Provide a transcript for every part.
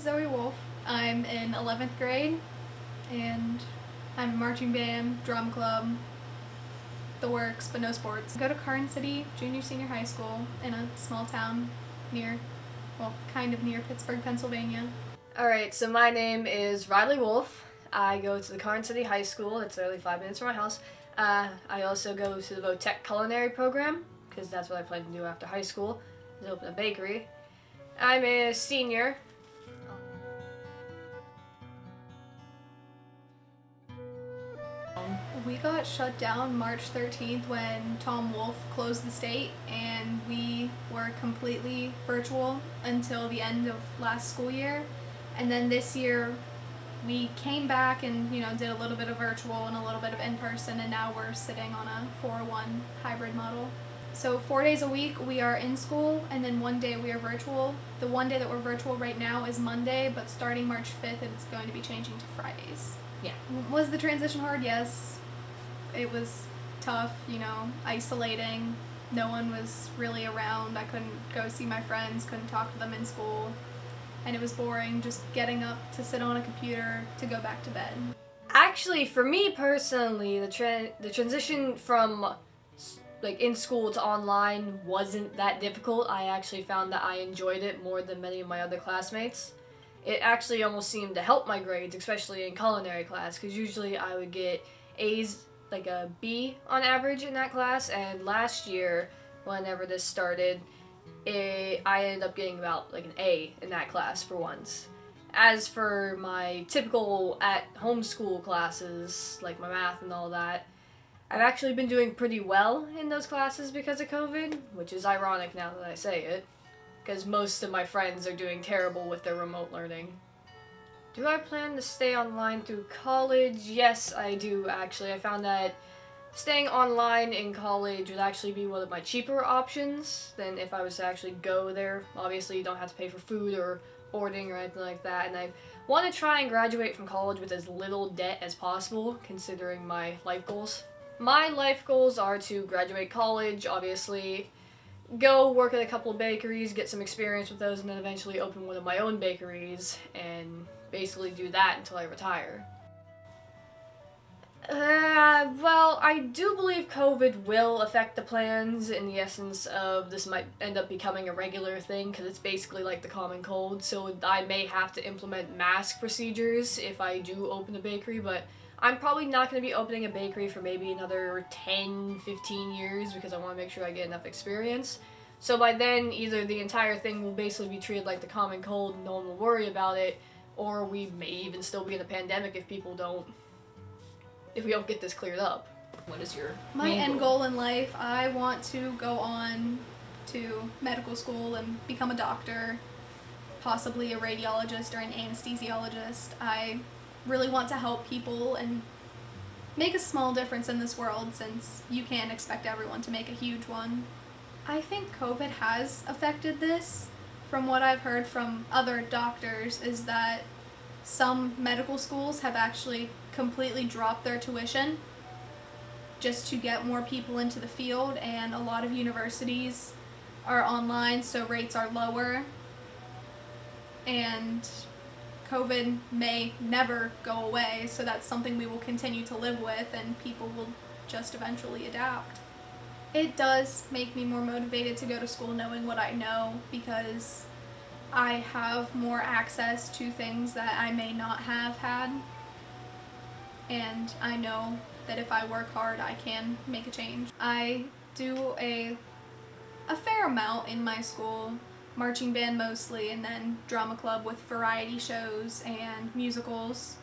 Zoe Wolf. I'm in 11th grade, and I'm in marching band, drum club, the works, but no sports. I go to Carson City Junior Senior High School in a small town kind of near Pittsburgh, Pennsylvania. Alright, so my name is Riley Wolf. I go to the Carson City High School. It's literally 5 minutes from my house. I also go to the Votech Culinary Program, because that's what I plan to do after high school, is open a bakery. I'm a senior. We got shut down March 13th when Tom Wolfe closed the state, and we were completely virtual until the end of last school year. And then this year we came back and did a little bit of virtual and a little bit of in-person, and now we're sitting on a 4-1 hybrid model. So 4 days a week we are in school, and then 1 day we are virtual. The 1 day that we're virtual right now is Monday, but starting March 5th it's going to be changing to Fridays. Yeah. Was the transition hard? Yes. It was tough, isolating. No one was really around. I couldn't go see my friends, couldn't talk to them in school. And it was boring just getting up to sit on a computer to go back to bed. Actually, for me personally, the transition from in school to online wasn't that difficult. I actually found that I enjoyed it more than many of my other classmates. It actually almost seemed to help my grades, especially in culinary class, because usually I would get A's, like a B on average in that class, and last year, whenever this started, I ended up getting about an A in that class for once. As for my typical at-home school classes, like my math and all that, I've actually been doing pretty well in those classes because of COVID, which is ironic now that I say it, because most of my friends are doing terrible with their remote learning. Do I plan to stay online through college? Yes, I do, actually. I found that staying online in college would actually be one of my cheaper options than if I was to actually go there. Obviously, you don't have to pay for food or boarding or anything like that, and I want to try and graduate from college with as little debt as possible, considering my life goals. My life goals are to graduate college, obviously, go work at a couple of bakeries, get some experience with those, and then eventually open one of my own bakeries, and basically do that until I retire. Well, I do believe COVID will affect the plans in the essence of this might end up becoming a regular thing, because it's basically like the common cold, so I may have to implement mask procedures if I do open a bakery, but I'm probably not going to be opening a bakery for maybe another 10, 15 years, because I want to make sure I get enough experience. So by then, either the entire thing will basically be treated like the common cold and no one will worry about it, or we may even still be in a pandemic if we don't get this cleared up. What is your My end goal in life? I want to go on to medical school and become a doctor, possibly a radiologist or an anesthesiologist. I really want to help people and make a small difference in this world, since you can't expect everyone to make a huge one. I think COVID has affected this. From what I've heard from other doctors is that some medical schools have actually completely dropped their tuition just to get more people into the field, and a lot of universities are online, so rates are lower, and COVID may never go away, so that's something we will continue to live with, and people will just eventually adapt. It does make me more motivated to go to school knowing what I know, because I have more access to things that I may not have had, and I know that if I work hard I can make a change. I do a fair amount in my school, marching band mostly, and then drama club with variety shows and musicals.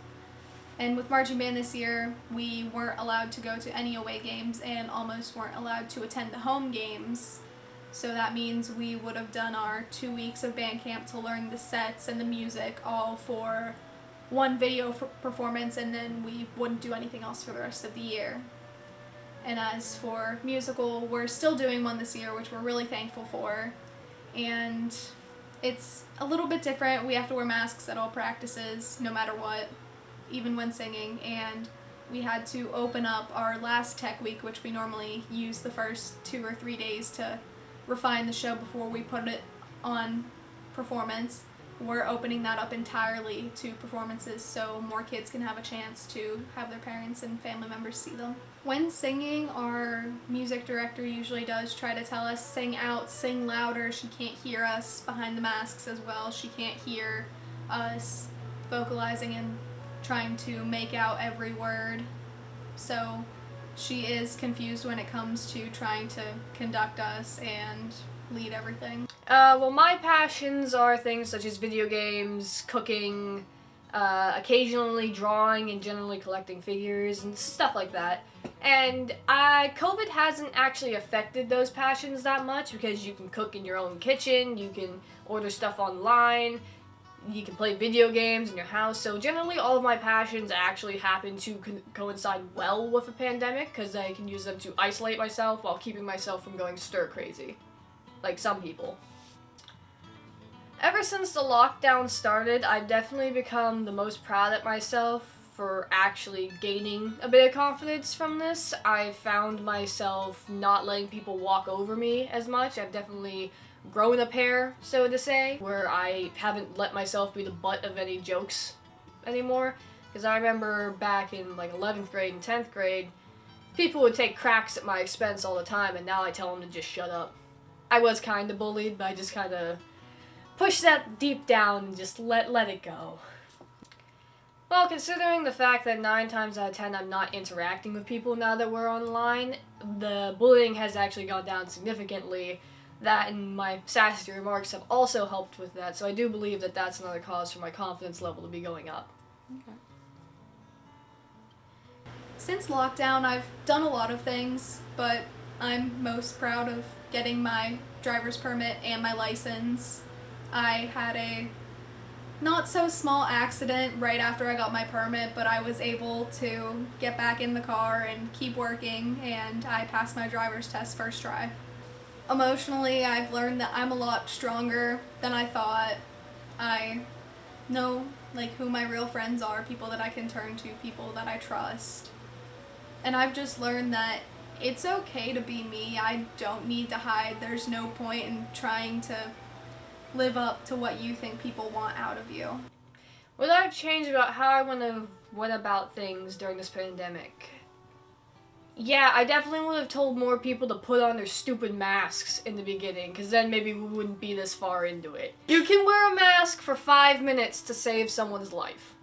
And with marching band this year, we weren't allowed to go to any away games and almost weren't allowed to attend the home games. So that means we would have done our 2 weeks of band camp to learn the sets and the music all for one video performance, and then we wouldn't do anything else for the rest of the year. And as for musical, we're still doing one this year, which we're really thankful for. And it's a little bit different. We have to wear masks at all practices, no matter what, even when singing. And we had to open up our last tech week, which we normally use the first 2 or 3 days to refine the show before we put it on performance. we're opening that up entirely to performances so more kids can have a chance to have their parents and family members see them. When singing, our music director usually does try to tell us, sing out, sing louder. She can't hear us behind the masks as well. She can't hear us vocalizing and trying to make out every word. So she is confused when it comes to trying to conduct us and lead everything. Well, my passions are things such as video games, cooking, occasionally drawing, and generally collecting figures and stuff like that. And COVID hasn't actually affected those passions that much because you can cook in your own kitchen, you can order stuff online, you can play video games in your house. So generally all of my passions actually happen to coincide well with a pandemic because I can use them to isolate myself while keeping myself from going stir crazy, like some people. Ever since the lockdown started, I've definitely become the most proud of myself for actually gaining a bit of confidence from this. I've found myself not letting people walk over me as much. I've definitely grown a pair, so to say, where I haven't let myself be the butt of any jokes anymore. Because I remember back in like 11th grade and 10th grade, people would take cracks at my expense all the time, and now I tell them to just shut up. I was kind of bullied, but I just kind of push that deep down and just let it go. Well, considering the fact that 9 times out of 10 I'm not interacting with people now that we're online, the bullying has actually gone down significantly. That and my sassy remarks have also helped with that, so I do believe that that's another cause for my confidence level to be going up. Okay. Since lockdown, I've done a lot of things, but I'm most proud of getting my driver's permit and my license. I had a not so small accident right after I got my permit, but I was able to get back in the car and keep working, and I passed my driver's test first try. Emotionally, I've learned that I'm a lot stronger than I thought. I know like who my real friends are, people that I can turn to, people that I trust. And I've just learned that it's okay to be me. I don't need to hide. There's no point in trying to live up to what you think people want out of you. What I've changed about how I went about things during this pandemic? Yeah, I definitely would have told more people to put on their stupid masks in the beginning, because then maybe we wouldn't be this far into it. You can wear a mask for 5 minutes to save someone's life.